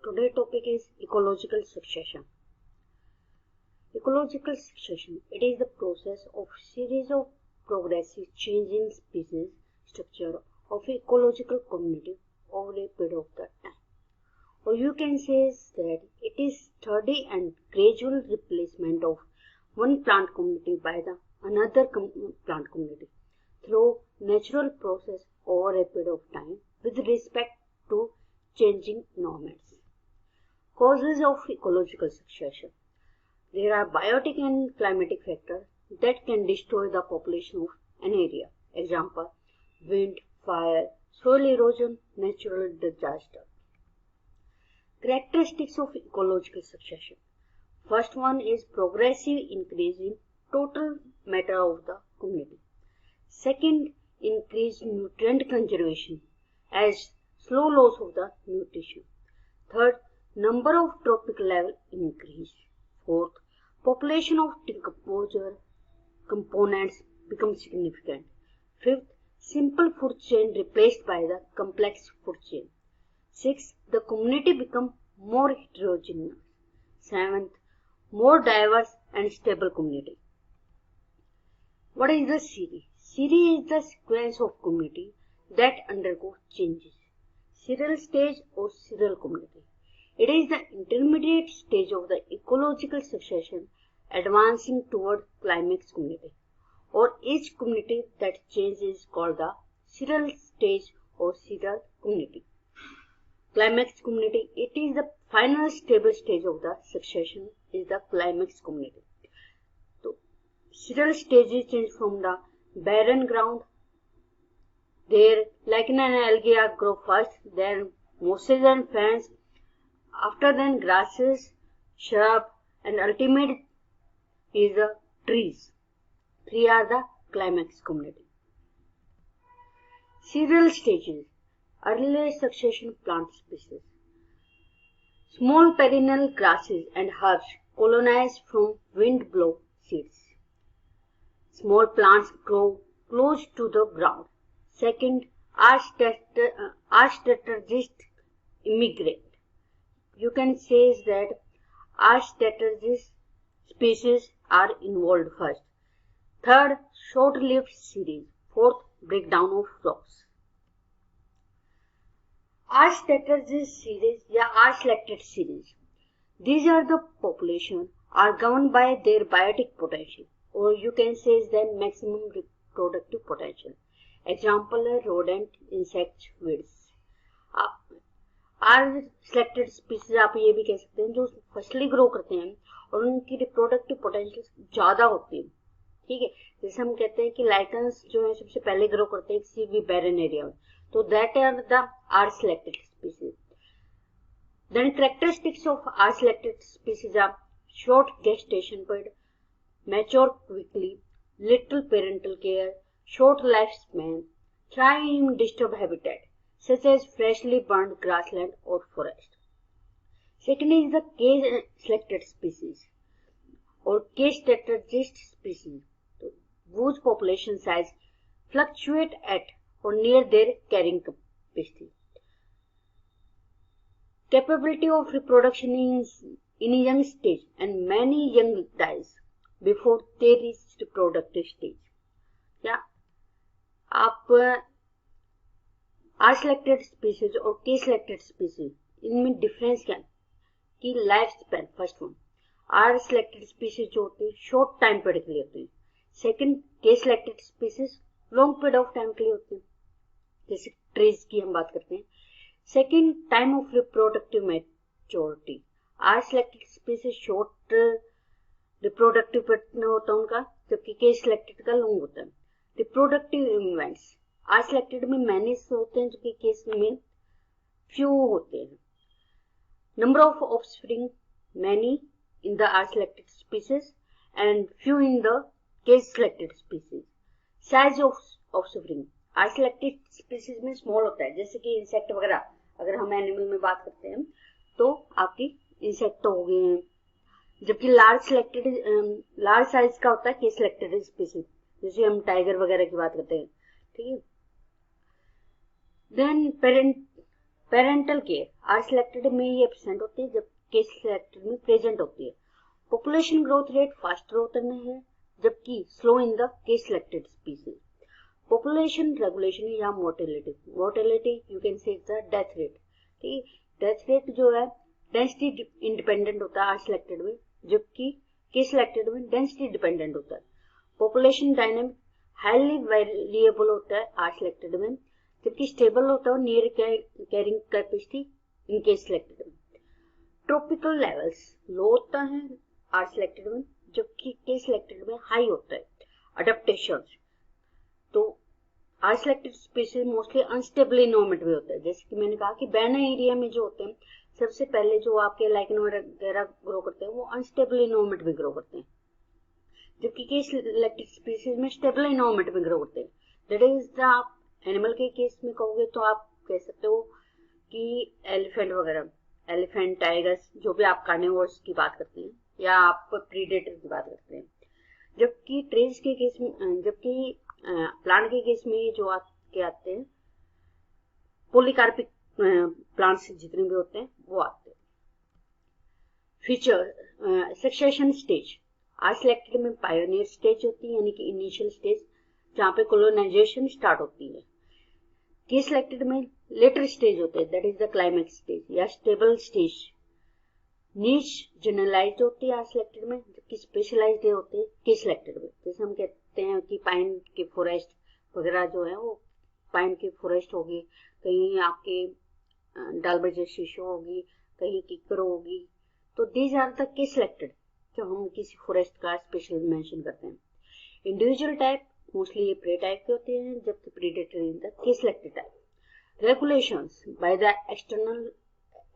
Today topic is ecological succession. Ecological succession, it is the process of series of progressive change in species structure of ecological community over a period of the time. Or you can say that it is steady and gradual replacement of one plant community by the another plant community through natural process over a period of time with respect to changing environments. Causes of ecological succession. There are biotic and climatic factors that can destroy the population of an area. Example, wind, fire, soil erosion, natural disaster. Characteristics of ecological succession. First one is progressive increase in total matter of the community. Second, increased nutrient conservation as slow loss of the nutrition. Third, number of trophic level increase. Fourth, population of decomposer components become significant. Fifth, simple food chain replaced by the complex food chain. Sixth, the community become more heterogeneous. Seventh, more diverse and stable community. What is the series? Series is the sequence of community that undergo changes. Serial stage or serial community. It is the intermediate stage of the ecological succession advancing toward climax community, or each community that changes is called the serial stage or serial community. Climax community, it is the final stable stage of the succession is the climax community. So, serial stages change from the barren ground. There lichen and algae grow first, then mosses and ferns, after then grasses, shrub, and ultimate is the trees. Three are the climax community. Serial stages. Early succession plant species. Small perennial grasses and herbs colonize from wind blow seeds. Small plants grow close to the ground. Second, arch-strategist immigrate. You can say that arch-strategist species are involved first. Third, short-lived series. Fourth, breakdown of flocks. Arch-strategist series या arch-selected series. These are the population are governed by their biotic potential, or you can say their maximum reproductive potential. Example है rodent, insects, weeds. R selected species आप ये भी कह सकते हैं जो फसली ग्रो करते हैं और उनकी रिप्रोडक्टिव पोटेंशियल ज्यादा होती है. ठीक है, जैसे हम कहते हैं कि लाइकन्स जो है सबसे पहले ग्रो करते हैं किसी भी बैरन एरिया में, तो that are the R selected species. Then characteristics of R selected species are short gestation period, mature quickly, little parental care, short lifespan, thrive in disturbed habitat such as freshly burned grassland or forest. Second is the case-selected species or case-strategist species, whose population size fluctuate at or near their carrying capacity. Capability of reproduction in a young stage, and many young dies before they reach reproductive stage. क्या आप are selected species और के selected species इनमें difference क्या है कि life span. First one, R selected species जो होती है शॉर्ट टाइम पीरियड के लिए होती है. सेकंड, के selected species long period of time के लिए होती है, जैसे ट्रीज की हम बात करते हैं. Second, time of reproductive maturity. R selected species short reproductive period होता है उनका, जबकि के सिलेक्टेड का लॉन्ग होता है. रिप्रोडक्टिव इवेंट्स आर सिलेक्टेड में मैनी होते हैं जबकि केस में फ्यू होते हैं. Number of offspring many in the R selected species and few in the case selected species. Size of offspring R selected species में स्मॉल होता है, जैसे कि इंसेक्ट वगैरह. अगर हम एनिमल में बात करते हैं तो आपकी इंसेक्ट हो गए हैं, जबकि लार्ज साइज का होता है केस सिलेक्टेड स्पीसीज, जैसे हम टाइगर वगैरह की बात करते हैं. ठीक है. Then parental care R selected में ये एब्सेंट होती है, जब केस सिलेक्टेड में प्रेजेंट होती है। Population growth rate fast growth में है, जबकि slow in the case selected species. Population regulation या mortality you can say the death rate. ठीक, डेथ रेट जो है डेंसिटी इंडिपेंडेंट होता है आर सिलेक्टेड में, जबकि केस सिलेक्टेड में डेंसिटी डिपेंडेंट होता है। पॉपुलेशन डायनामिक हाईली वेरिएबल होता है आर सिलेक्टेड में, जबकि स्टेबल होता है near carrying capacity in case selected में। ट्रॉपिकल लेवल्स लो होता है आर सिलेक्टेड में, जबकि केस सिलेक्टेड में हाई होता है। अडेप्टेशन तो R selected species mostly unstable environment में होता है, जैसे कि मैंने कहा कि बैना एरिया में जो होते हैं सबसे पहले जो आपके लाइकन वगैरह ग्रो करते हैं वो अनस्टेबल इन्वायरमेंट में ग्रो करते हैं, जबकि केस सिलेक्टेड स्पीशीज में स्टेबल इन्वायरमेंट में ग्रो करते हैं। दैट इज द आप एनिमल के केस में कहोगे तो आप कह सकते हो कि एलिफेंट वगैरह, एलिफेंट टाइगर्स जो भी आप कार्निवोर्स की बात करते हैं या आप प्रीडेटर की बात करते हैं। जबकि ट्रीज के केस में, जबकि प्लांट के केस में जो आपके आते हैं पॉलीकार्पिक प्लांट्स जितने भी होते हैं वो आते हैं। Feature succession stage R selected में पायोनियर स्टेज होती है, यानी कि इनिशियल स्टेज जहाँ पे कोलोनाइजेशन स्टार्ट होती है। केस सिलेक्टेड में लेटर स्टेज होते हैं, that is the climax stage या स्टेबल स्टेज। नीच जनरलाइज्ड होती है आर सिलेक्टेड में, जबकि स्पेशलाइज्ड होते हैं केस सिलेक्टेड में। जैसे हम कहते हैं कि पाइन के फॉरेस्ट वगैरह जो है वो पाइन की फॉरेस्ट होगी, कहीं आपके डालबर्जर शीशो होगी, कहीं किकर होगी, तो these are the case selected जो हम किसी फॉरेस्ट का स्पेशल मेंशन करते हैं। इंडिविजुअल टाइप मोस्टली ये प्रे टाइप के होते हैं, जबकि predator in the case selected type. Regulations by the external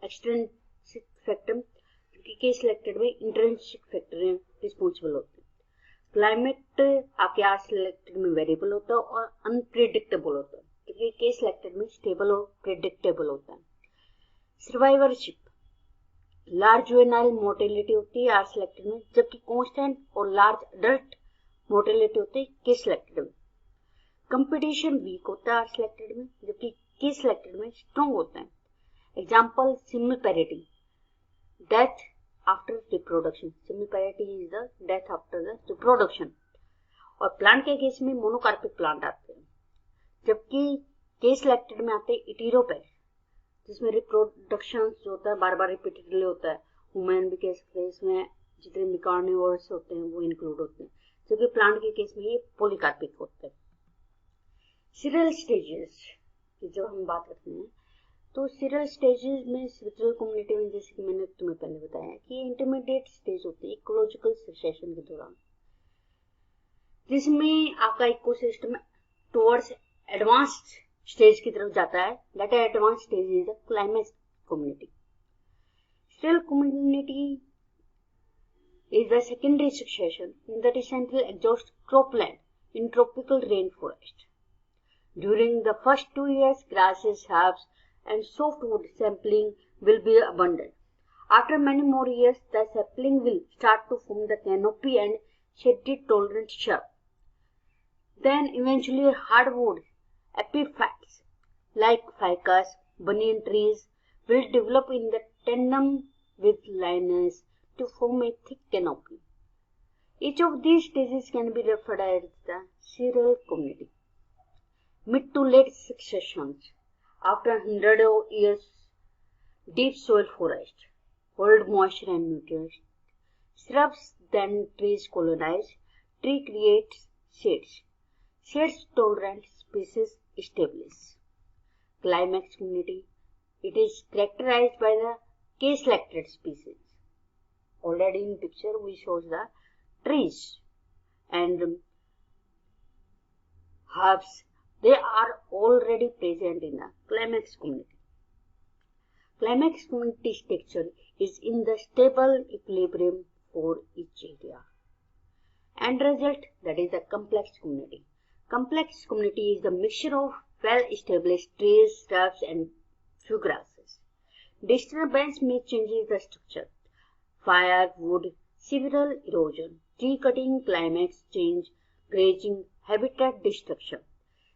extrinsic factor, क्योंकि केस सिलेक्टेड में इंट्रिंसिक फैक्टर रिस्पॉन्सिबल होते हैं। क्लाइमेट आपके आर सिलेक्टेड में वेरिएबल होता है और अनप्रेडिक्टेबल होता है, क्योंकि केस सिलेक्टेड में स्टेबल और प्रेडिक्टेबल होता है। सर्वाइवरशिप लार्ज जुवेनाइल मोर्टेलिटी होती है आर सिलेक्टेड में, जबकि कांस्टेंट और लार्ज अडल्ट मोर्टेलिटी होती है केस सिलेक्टेड में। कंपटीशन वीक होता है आर सिलेक्टेड में, जबकि केस सिलेक्टेड में स्ट्रॉन्ग होता है। Example similarity, death after reproduction, similarity is the death after the reproduction. और प्लांट के केस में मोनोकार्पिक प्लांट आते हैं, जबकि केस सिलेक्टेड में आते हैं इटीरोपैथ, जिसमें रिप्रोडक्शन जो होता है बार बार रिपीटेडली होता है। वुमेन भी कह सकते हैं, इसमें जितने कार्निवोर्स होते हैं वो इंक्लूड होते हैं, जबकि प्लांट के केस में ये पॉलीकार्पिक होते हैं। सीरियल स्टेजेस की जब हम बात करते हैं तो सीरियल स्टेजेस में स्पिरिचुअल कम्युनिटी में, जैसे कि मैंने तुम्हें पहले बताया कि इंटरमीडिएट स्टेज होती है इकोलॉजिकल सक्सेशन के दौरान, जिसमें आपका इकोसिस्टम टुवर्ड्स एडवांस्ड स्टेज की तरफ जाता है। That advance stage is the climax community. Still community is the secondary succession in the central exhaust cropland in tropical rainforest. During the first 2 years, grasses, herbs, and softwood sapling will be abundant. After many more years, the sapling will start to form the canopy and shade-tolerant shrub. Then eventually hardwood epiphytes like ficus, banyan trees will develop in the tandem with lianas to form a thick canopy. Each of these stages can be referred as the serial community. Mid to late successions. After 100 years, deep soil forest hold moisture and nutrients. Shrubs, then trees colonize. Tree creates shades. Shades tolerant species establish. Climax community. It is characterized by the case-selected species. Already in picture we shows the trees and herbs. They are already present in the climax community. Climax community structure is in the stable equilibrium for each area. End result, that is the complex community. Complex community is the mixture of well-established trees, shrubs and few grasses. Disturbance may change the structure. Fire, wood, several erosion, tree cutting, climate change, grazing, habitat destruction.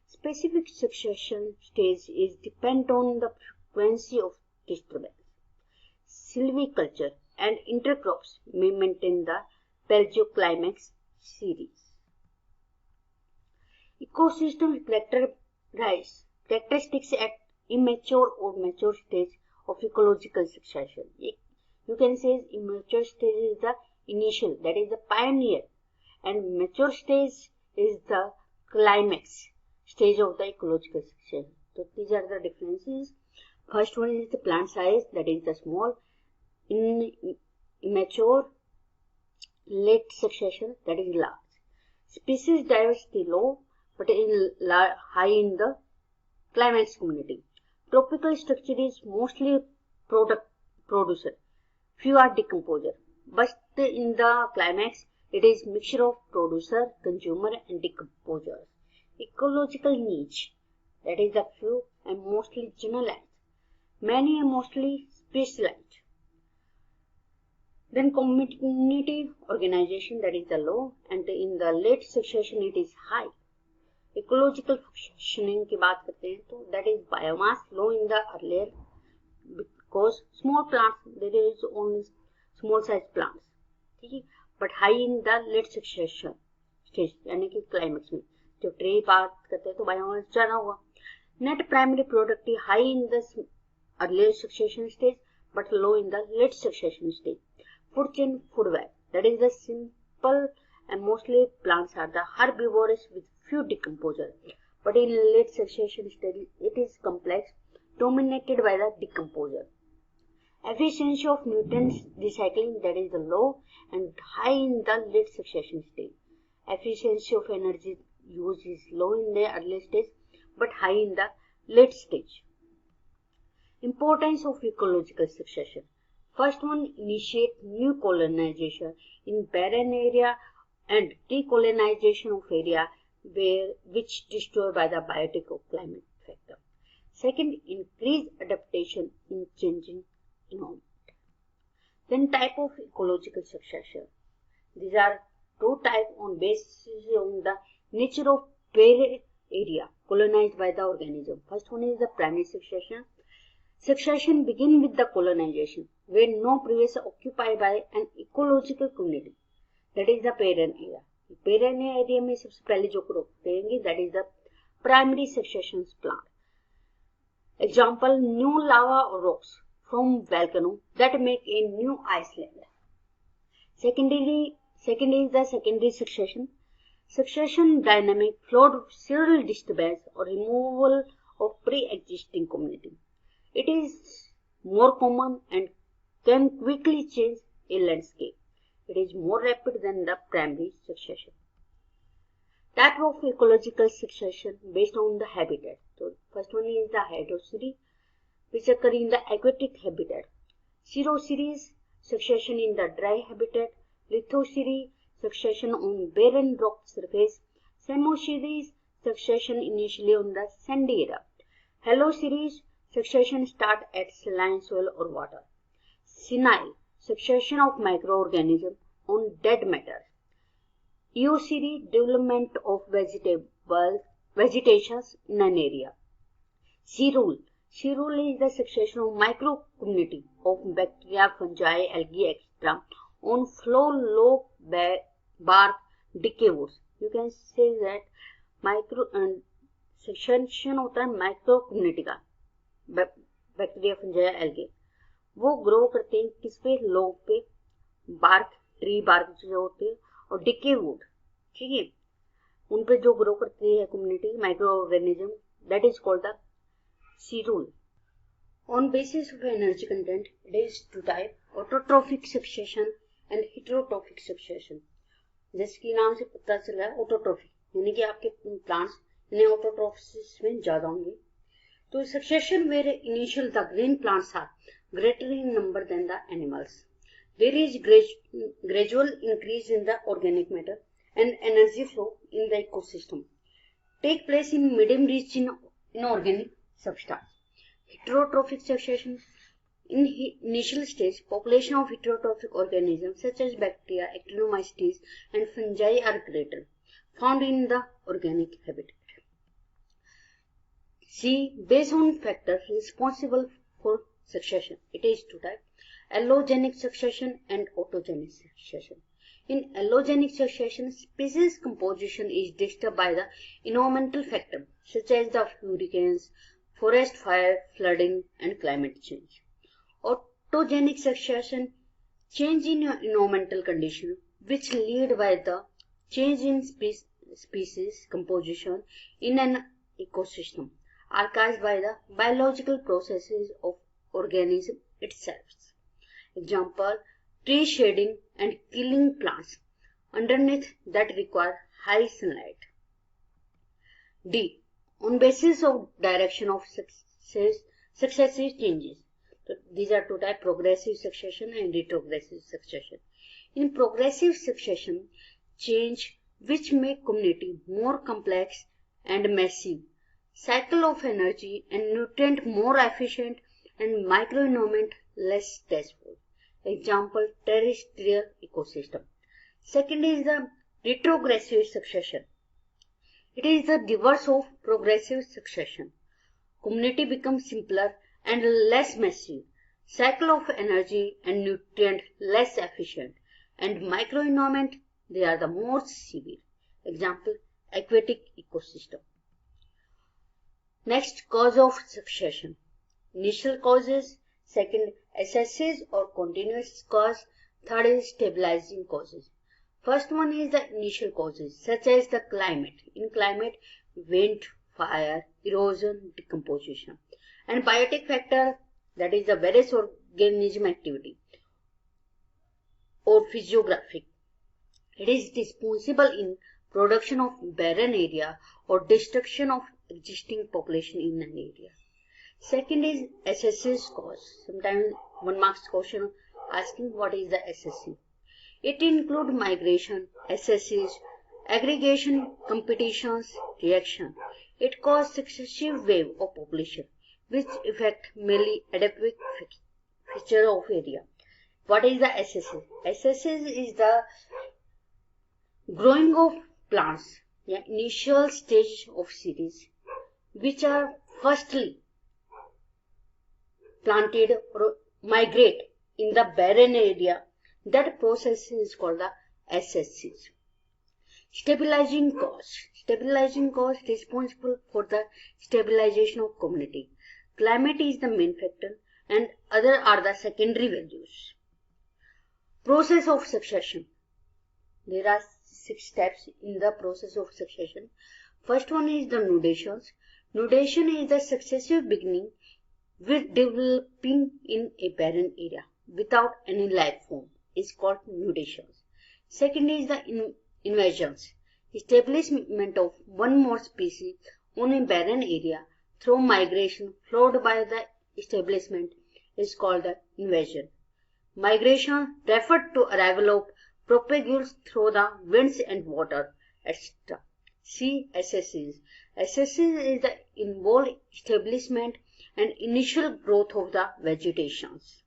Specific succession stage is depend on the frequency of disturbance. Silviculture and intercrops may maintain the paleoclimax series. Ecosystem characteristics at immature or mature stage of ecological succession. You can say immature stage is the initial, that is the pioneer, and mature stage is the climax stage of the ecological succession. So these are the differences. First one is the plant size, that is the small. In immature, late succession, that is large. Species diversity low, but high in the climax community. Tropical structure is mostly producer. Few are decomposer. But in the climax, it is mixture of producer, consumer and decomposers. Ecological niche, that is the few and mostly generalized. Many are mostly specialized. Then community organization, that is the low, and in the late succession it is high. Ecological functioning की बात करते हैं तो that is biomass low in the earlier because small plants there is only small size plants, ठीक है, but high in the late succession stage यानी कि climax में जब ट्री बात करते हैं तो बायोमास ज्यादा होगा. Net primary product high in the earlier succession stage but low in the late succession stage. Food chain food web, that is the simple and mostly plants are the herbivorous with few decomposer, but in late succession stage it is complex, dominated by the decomposer. Efficiency of nutrients recycling, that is the low and high in the late succession stage. Efficiency of energy use is low in the early stage but high in the late stage. Importance of ecological succession. First one, initiate new colonization in barren area and decolonization of area which destroyed by the biotic or climate factor. Second, increase adaptation in changing environment. Then type of ecological succession. These are two types on basis on the nature of barren area colonized by the organism. First one is the primary succession. Succession begin with the colonization where no previous occupied by an ecological community. That is the barren area. Barren area में सबसे पहले जो grow करेंगे that is the primary succession plant. Example, new lava or rocks from volcano that make a new iceland. Second is the secondary succession. Succession dynamic flowed serial disturbance or removal of pre-existing community. It is more common and can quickly change a landscape. It is more rapid than the primary succession. Type of ecological succession based on the habitat. So first one is the hydroseries, which occur in the aquatic habitat. Xeroseries, succession in the dry habitat. Lithoseries, succession on barren rock surface. Semoseries, succession initially on the sandy area. Haloseries, succession start at saline soil or water. Senile, succession of microorganisms on dead matter. Eoseries, development of vegetations in an area. Cerule is the succession of micro community of bacteria, fungi, algae, etc. on flow low bark decay woods. You can say that micro succession होता है micro community का, bacteria, fungi, algae. वो grow करते हैं किस पे, लोग पे, बार्क, ट्री बार्क जो होते हैं और डिके वुड, ठीक है, उन पे जो ग्रो करती है community micro organism, that is called the seral. On basis of energy content it is two type, autotrophic succession and heterotrophic succession. जैसे कि नाम से पता चला है ऑटोट्रोफिक यानी कि आपके प्लांट्स इन्हें ऑटोट्रोफिस में ज्यादा होंगे. तो succession where initial the green plants are greater in number than the animals. There is gradual increase in the organic matter and energy flow in the ecosystem. Take place in medium rich in inorganic substance. Heterotrophic succession. In initial stage, population of heterotrophic organisms such as bacteria, actinomycetes and fungi are greater, found in the organic habitat. C. Based on factors responsible for succession. It is two types: allogenic succession and autogenic succession. In allogenic succession, species composition is disturbed by the environmental factors such as the hurricanes, forest fire, flooding, and climate change. Autogenic succession, change in environmental conditions which lead by the change in species composition in an ecosystem are caused by the biological processes of organism itself. Example: tree shading and killing plants underneath that require high sunlight. D. On basis of direction of successive changes. So these are two types: progressive succession and retrogressive succession. In progressive succession, change which make community more complex and massive, cycle of energy and nutrient more efficient, and microenvironment less stressful. Example: terrestrial ecosystem. Second is the retrogressive succession. It is the reverse of progressive succession. Community becomes simpler and less massive, cycle of energy and nutrient less efficient, and microenvironment, they are the more severe. Example: aquatic ecosystem. Next, cause of succession. Initial causes. Second, excessive or continuous cause. Third is stabilizing causes. First one is the initial causes, such as the climate. In climate, wind, fire, erosion, decomposition. And biotic factor, that is the various organism activity or physiographic. It is responsible in production of barren area or destruction of existing population in an area. Second is excessive cause. Sometimes 1 marks question asking what is the excessive. It includes migration, excessive, aggregation, competitions, reaction. It causes successive wave of population which affect mainly adequate feature of area. What is the excessive? Excessive is the growing of plants, initial stage of series, which are firstly planted or migrate in the barren area. That process is called the excessive. Stabilizing cause. Stabilizing cause responsible for the stabilization of community. Climate is the main factor and other are the secondary values. Process of succession. There are 6 steps in the process of succession. First one is the nudations. Nudation is the successive beginning with developing in a barren area without any life form is called nudations. Second is the invasions. Establishment of one more species on a barren area through migration followed by the establishment is called the invasion. Migration referred to arrival of propagules through the winds and water, etc. C. Excessive. Excessive is the involved establishment and initial growth of the vegetations.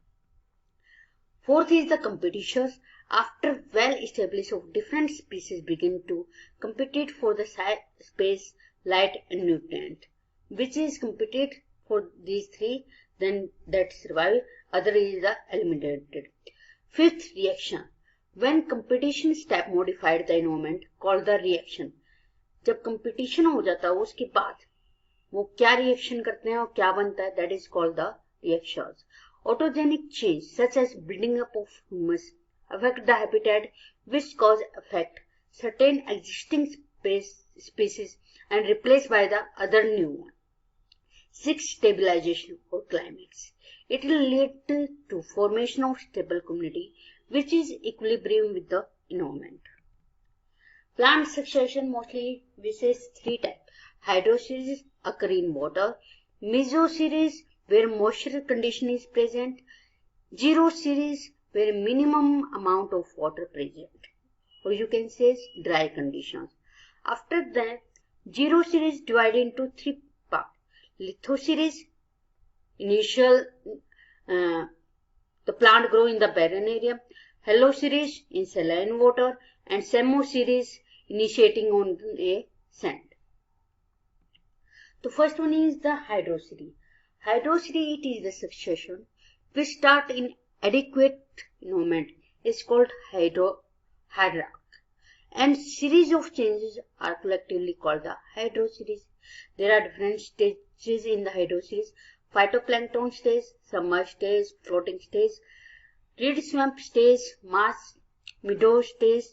Fourth is the competitions. After well established of different species begin to compete for the space, light and nutrient. Which is competed for these 3, then that survive, other is the eliminated. Fifth, reaction. When competition step modified the environment called the reaction. जब competition हो जाता है उसके बाद वो क्या reaction करते हैं और क्या बनता है, that is called the reactions. Autogenic change such as building up of humus affect the habitat which cause affect certain existing species and replaced by the other new one. 6. Stabilization or climax. It will lead to formation of stable community which is equilibrium with the environment. Plant succession mostly uses 3 types. Hydroceres occur in water, mesoceres where moisture condition is present, xeroceres where minimum amount of water present, or you can say dry conditions. After that, xeroceres divided into 3 parts. Lithoceres, initial the plant grow in the barren area, Helloceres in saline water, and Semoceres initiating on a sand. The first one is the hydroceres. Hydrocity, it is the succession which start in adequate environment is called hydroarc, and series of changes are collectively called the hydroseries. There are different stages in the hydroseries: phytoplankton stage, submerged stage, floating stage, reed swamp stage, marsh meadow stage,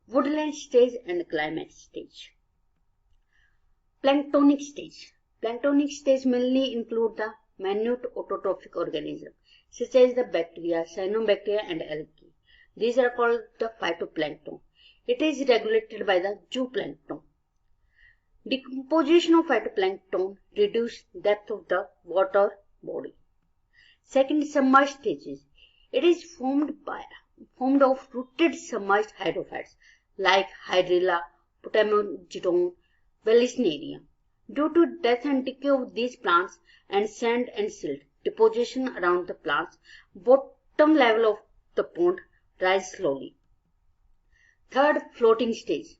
woodland stage, and climax stage. Planktonic stage. Planktonic stage mainly include the minute autotrophic organisms such as the bacteria, cyanobacteria, and algae. These are called the phytoplankton. It is regulated by the zooplankton. Decomposition of phytoplankton reduces depth of the water body. Second, submerged stages. It is formed of rooted submerged hydrophytes like Hydrilla, Potamogeton, Vallisneria. Due to death and decay of these plants and sand and silt deposition around the plants, bottom level of the pond rise slowly. Third, floating stage.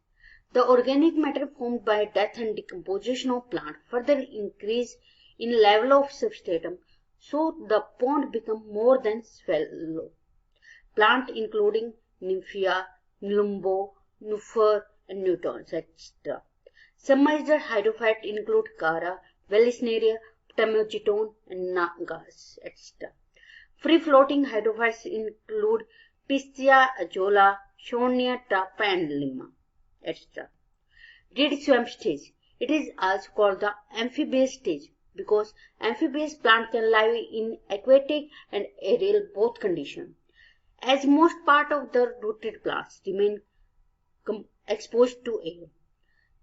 The organic matter formed by death and decomposition of plant further increase in level of substratum, so the pond become more than shallow. Plant including Nymphia, Nelumbo, Nufer, and Newtons, etc. Submerged hydrophytes include Cara, Vallisneria, Potamogeton, and Nagas, etc. Free-floating hydrophytes include Pistia, Azolla, Shonia, Trapa, and Lima, etc. Reed swamp stage. It is also called the amphibious stage because amphibious plant can live in aquatic and aerial both conditions. As most part of the rooted plants remain exposed to air,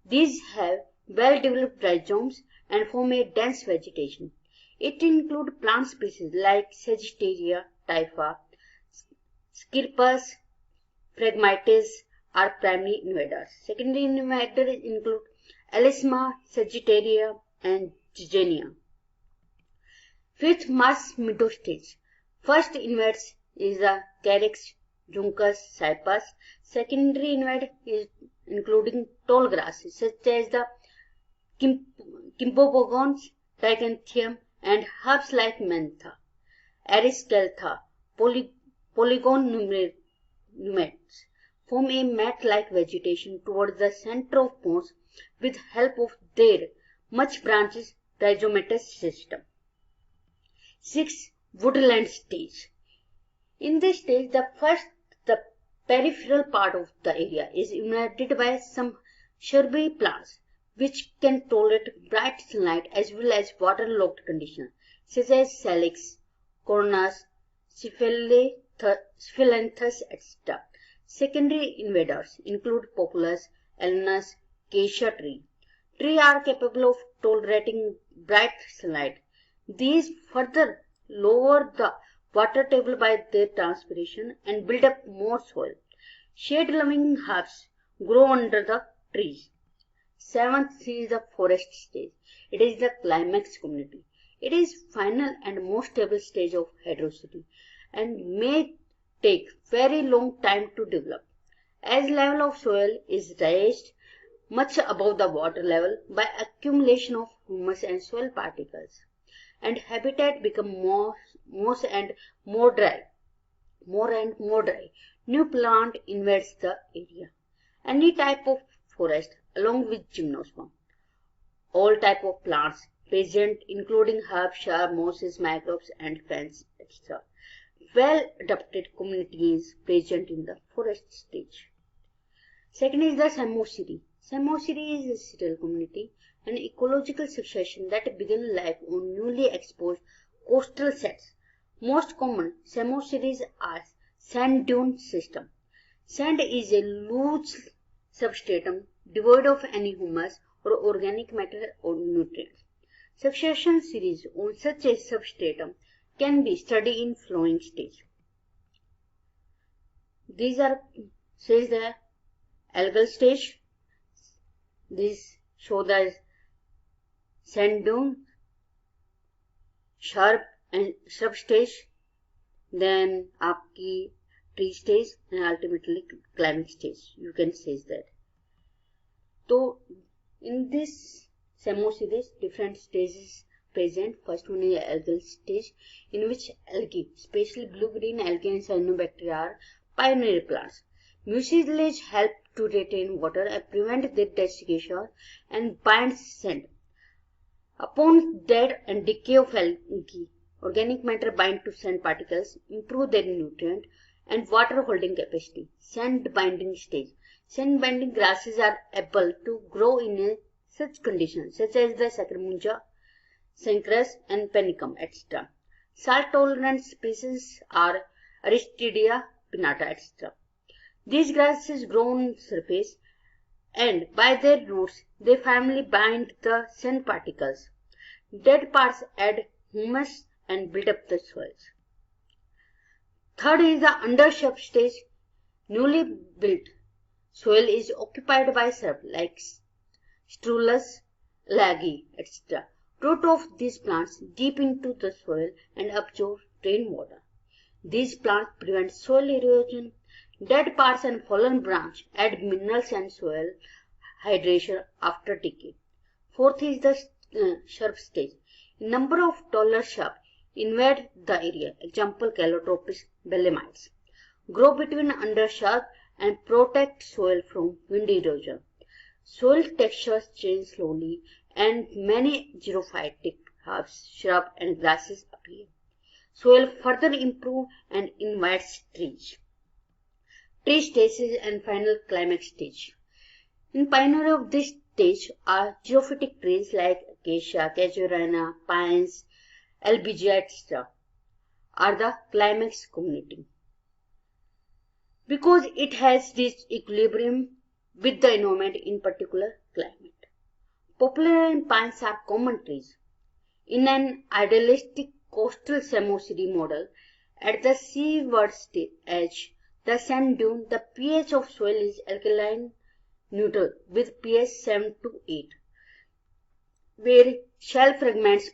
these have well-developed rhizomes and form a dense vegetation. It includes plant species like Sagittaria typha, Scirpus, Phragmites are primary invaders. Secondary invaders include Alisma, Sagittaria, and Zigenia. Fifth, marsh meadow stage. First invades is the Carex, Juncus, Cypress. Secondary invade is including tall grasses such as the Kimpopogons, Dichanthium, and herbs like Mentha, Eriscaltha, Polygon numats form a mat-like vegetation towards the center of ponds with help of their much branched rhizomatous system. 6. Woodland stage. In this stage, the peripheral part of the area is inhabited by some shrubby plants which can tolerate bright sunlight as well as waterlogged conditions such as Salix, Cornus, Sphilanthus, etc. Secondary invaders include Populus, Alenus, Acacia tree. Trees are capable of tolerating bright sunlight. These further lower the water table by their transpiration and build up more soil. Shade-loving herbs grow under the trees. 7th is the forest stage. It is the climax community. It is final and most stable stage of hydrocity and may take very long time to develop. As level of soil is raised much above the water level by accumulation of humus and soil particles, and habitat become more and more dry. New plant invades the area. Any type of forest along with gymnosperm. All type of plants present including herbs, shrubs, mosses, microbes, and ferns, etc. Well adapted communities present in the forest stage. Second is the Samosiri. Samosiri is a sterile community, an ecological succession that begin life on newly exposed coastal sets. Most common Samosiris are sand dune system. Sand is a loose substratum devoid of any humus or organic matter or nutrients. Succession series on such a substratum can be studied in flowing stage. These are says the algal stage. These show the sand dune, shrub stage, then आपकी tree stage and ultimately climate stage. You can say that. So in this Samosiris, different stages present. First one is algal stage, in which algae, especially blue-green algae and cyanobacteria, are pioneer plants. Mucilage help to retain water and prevent their desiccation and bind sand. Upon death and decay of algae, organic matter bind to sand particles, improve their nutrient and water holding capacity. Sand binding stage. Sand binding grasses are able to grow in such conditions, such as the Sacchamungia, Cenchrus and Panicum, etc. Salt tolerant species are Aristidia pinnata, etc. These grasses grow on surface, and by their roots they firmly bind the sand particles. Dead parts add humus and build up the soils. Third is the undershrub stage. Newly built soil is occupied by shrub like Strulus, Lagi, etc. Root of these plants deep into the soil and absorb rainwater. These plants prevent soil erosion. Dead parts and fallen branch add minerals and soil hydration after decay. Fourth is the shrub stage. A number of taller shrubs invade the area. Example, Calotropis belemites. Grow between undershrub and protect soil from wind erosion. Soil textures change slowly and many xerophytic herbs, shrubs and grasses appear. Soil further improve and invites trees. Tree stages and final climax stage. In pioneer of this stage are xerophytic trees like acacia, casuarina, pines, albizia, etc. are the climax community, because it has reached equilibrium with the environment in particular climate. Poplar pines are common trees. In an idealistic coastal Samosiri model, at the seaward edge, the sand dune, the pH of soil is alkaline neutral with pH 7 to 8, where shell fragments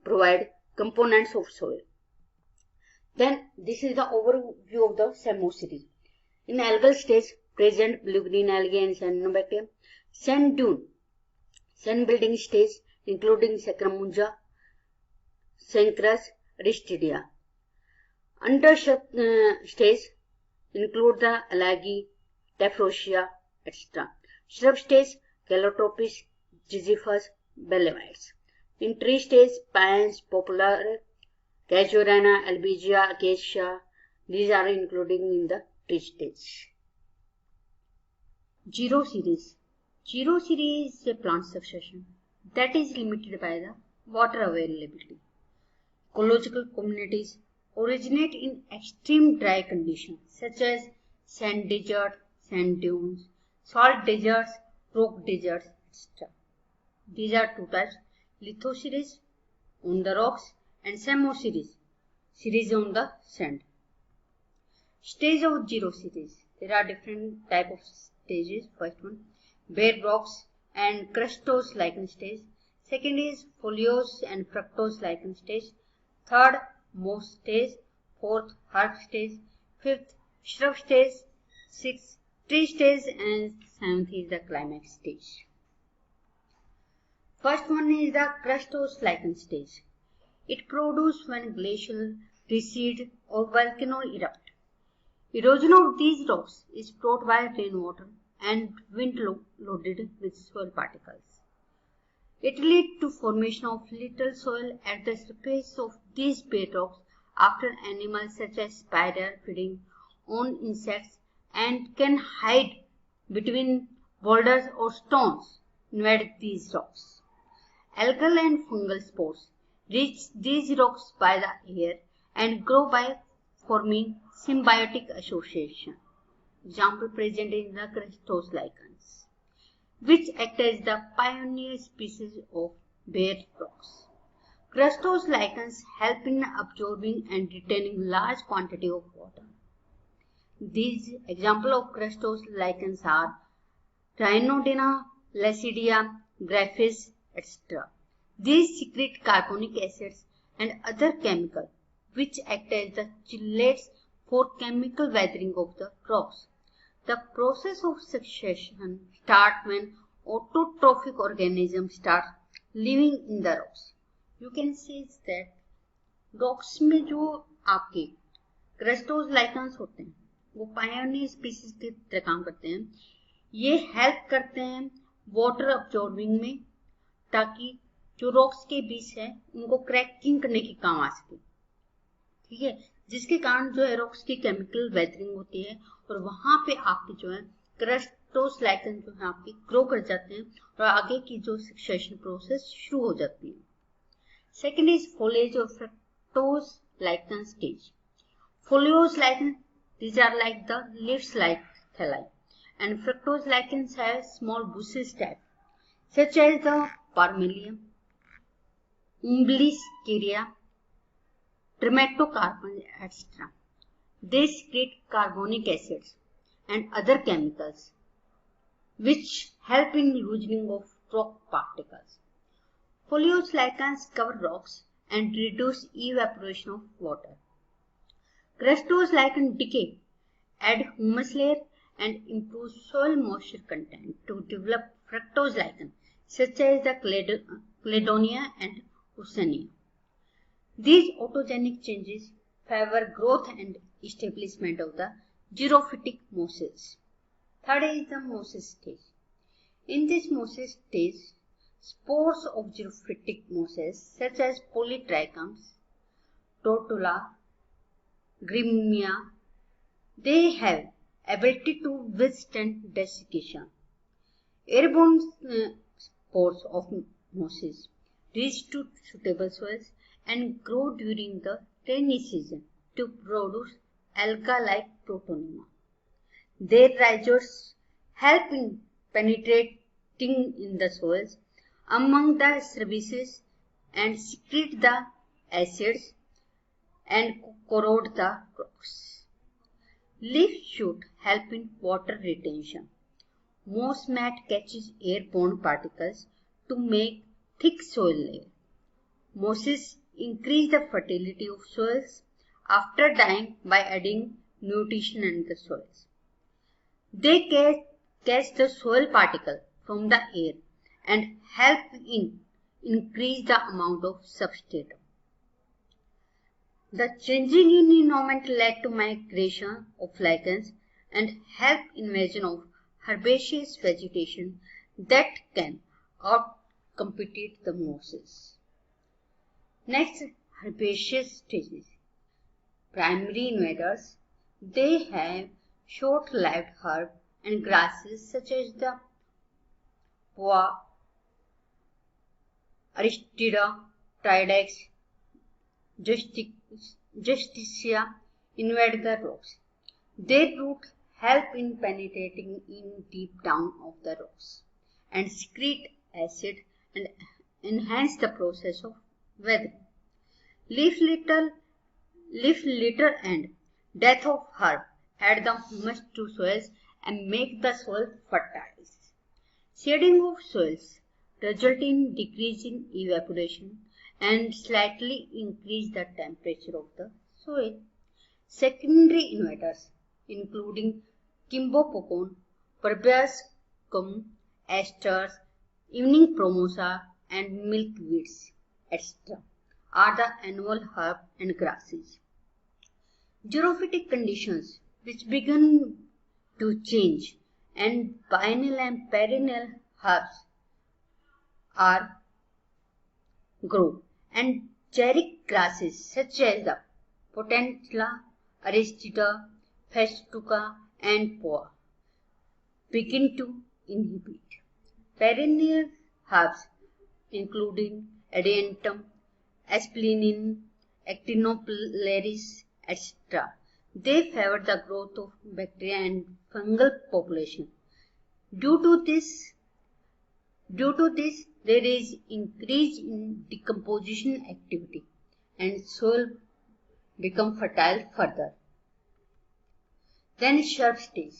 provide components of soil. Then this is the overview of the Samosiri. In algal stage, present blue-green algae and cyanobacteria. Sand dune, sand building stage, including Sacchamungia, Cenchrus, Aristidia. Undershrub stage include the algae, Tephrosia, etc. Shrub stage, Calotropis, Ziziphus, belemites. In tree stage, pines, poplar, casuarina, albizia, acacia, these are including in the tree stage. Xeroseries. Xeroseries is a plant succession that is limited by the water availability. Ecological communities originate in extreme dry conditions such as sand desert, sand dunes, salt deserts, rock deserts, etc. These are two types: lithoseries on the rocks and Samosiri, series on the sand. Stage of xeroseries. There are different type of stages. First one, bare rocks and crustose lichen stage. Second is foliose and fructose lichen stage. Third, moss stage. Fourth, herb stage. Fifth, shrub stage. Sixth, tree stage, and seventh is the climax stage. First one is the crustose lichen stage. It produces when glacial recede or volcano erupt. Erosion of these rocks is brought by rainwater and wind loaded with soil particles. It leads to formation of little soil at the surface of these bedrocks after animals such as spider feeding on insects and can hide between boulders or stones invade these rocks. Algal and fungal spores reach these rocks by the air and grow by forming symbiotic association. Example present in the crustose lichens, which act as the pioneer species of bare rocks. Crustose lichens help in absorbing and retaining large quantity of water. These examples of crustose lichens are Rhinodina, Lacidia, Graphis, etc. These secrete carbonic acids and other chemicals which act as the chillates for chemical weathering of the rocks. The process of succession starts when autotrophic organisms start living in the rocks. You can say that rocks में जो आपके crustose lichens होते हैं वो pioneer species की तरह काम करते हैं। ये हेल्प करते हैं वाटर अब्जॉर्बिंग में, ताकि जो रॉक्स के बीच है उनको क्रैकिंग करने की काम आ सके, ठीक है, जिसके कारण जो है रॉक्स की केमिकल वेदरिंग होती है और वहां पे आपकी जो है क्रस्टोज लाइकेंस जो है आपकी ग्रो कर जाते हैं और आगे की जो सक्सेशन प्रोसेस शुरू हो जाती है। Second is foliage of fructose lichen stage. Foliose lichens, these are like the leaves-like thalli, and fructose lichens have small bushes type, such as the Parmelium, Umbellischieria, Trematocarpon, etc. They secrete carbonic acids and other chemicals, which help in loosening of rock particles. Foliose lichens cover rocks and reduce evaporation of water. Crustose lichen decay, add humus layer and improve soil moisture content to develop fructose lichen such as the Cladonia and Usania. These autogenic changes favor growth and establishment of the xerophytic mosses. Third is the mosses stage. In this mosses stage, spores of xerophytic mosses such as Polytrichums, Tortola, Grimmia, they have ability to withstand desiccation. Airborne spores of mosses reach to suitable soils and grow during the rainy season to produce alga-like protonema. Their rhizomes help in penetrating in the soils among the herbaceous and secrete the acids and corrode the rocks. Leaf shoot help in water retention. Moss mat catches airborne particles to make thick soil layer. Mosses increase the fertility of soils after dying by adding nutrition in the soils. They catch the soil particle from the air and help in increase the amount of substratum. The changing in environment led to migration of lichens and help invasion of herbaceous vegetation that can outcompete the mosses. Next, herbaceous stages. Primary invaders, they have short-lived herb and grasses such as the poa, Aristida, Tridex, Justicia invade the rocks. Their roots help in penetrating in deep down of the rocks and secrete acid and enhance the process of weathering. Leaf litter and death of herb add the humus to soils and make the soil fertile. Shading of soils result in decrease in evaporation and slightly increase the temperature of the soil. Secondary invaders, including Kimbopocone, Perbiascum, asters, evening promosa, and milkweeds, etc., are the annual herb and grasses. Xerophytic conditions which begin to change and biennial and perennial herbs are grow, and xeric grasses such as the Potentilla, Aristida, Festuca, and Poa begin to inhibit. Perennial herbs including Adiantum, Asplenin, Actinopleris, etc. They favor the growth of bacteria and fungal population. Due to this, there is increase in decomposition activity and soil become fertile further. Then shrub stage.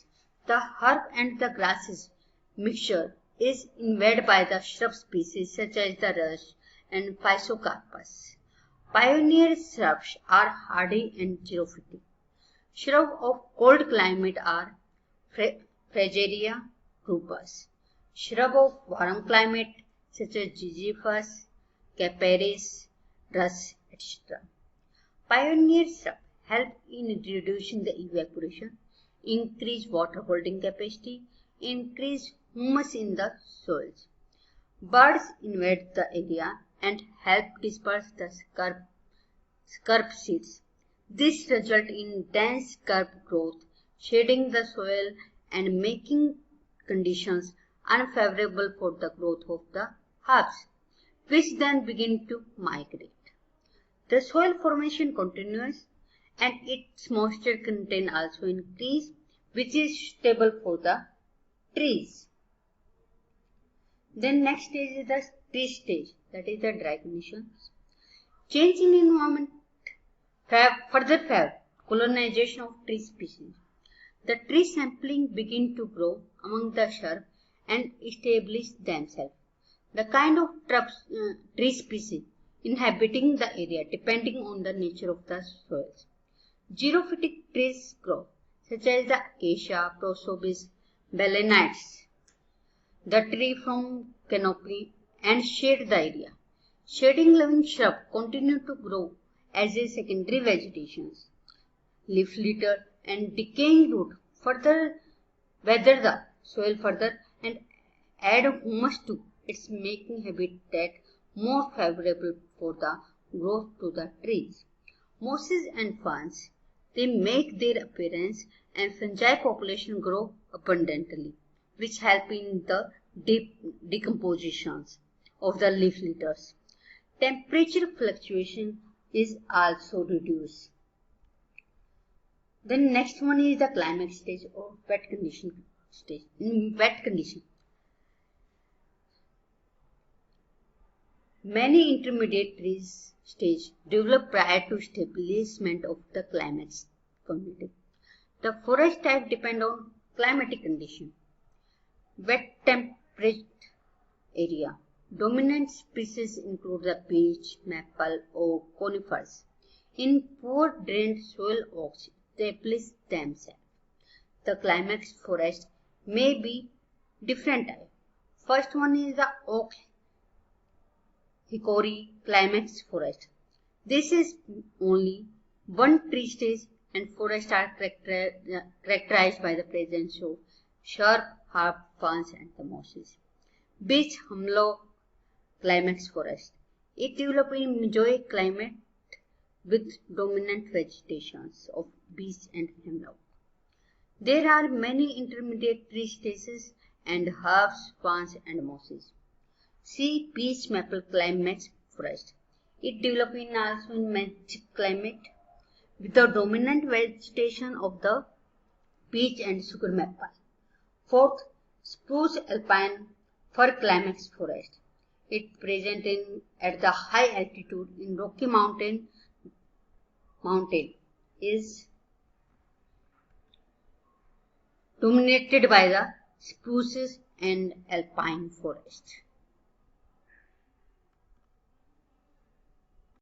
The herb and the grasses mixture is invaded by the shrub species such as the rush and Physocarpus. Pioneer shrubs are hardy and xerophytic. Shrubs of cold climate are Frageria rubus. Shrubs of warm climate such as Ziziphus, Caparis, Rus, etc. Pioneer shrub help in reducing the evaporation, increase water holding capacity, increase humus in the soils. Birds invade the area and help disperse the scurf seeds. This results in dense scurf growth, shading the soil and making conditions unfavorable for the growth of the herbs, which then begin to migrate. The soil formation continues and its moisture content also increase, which is stable for the trees. Then next stage is the tree stage, that is the dry conditions. Change in environment further favor colonization of tree species. The tree sampling begin to grow among the shrub and establish themselves. The kind of tree species inhabiting the area depending on the nature of the soils. Xerophytic trees grow, such as the acacia, prosopis, balanites. The tree form canopy and shade the area. Shading loving shrub continue to grow as a secondary vegetation. Leaf litter and decaying root further weather the soil further and add humus to its making habitat more favorable for the growth to the trees. Mosses and ferns, they make their appearance and fungi population grow abundantly, which help in the decompositions of the leaf litters. Temperature fluctuation is also reduced. Then next one is the climax stage or wet condition stage. In wet condition, many intermediate trees stage develop prior to establishment of the climax community. The forest type depend on climatic condition. Wet temperate area. Dominant species include the beech, maple, oak, conifers. In poor drained soil oaks establish themselves. The climax forest may be different type. First one is the oak hickory climax forest. This is only one tree stage and forests are characterized by the presence of sharp, harp, ferns and the mosses. Beech hemlock climax forest. It develops in mosaic climate with dominant vegetations of beech and hemlock. There are many intermediate tree stages and herbs, ferns and mosses. See beech maple climax forest. It develops also in mosaic climate with the dominant vegetation of the beech and sugar maple. Fourth, spruce alpine fir climax forest. It present at the high altitude in Rocky Mountain is dominated by the spruces and alpine forest.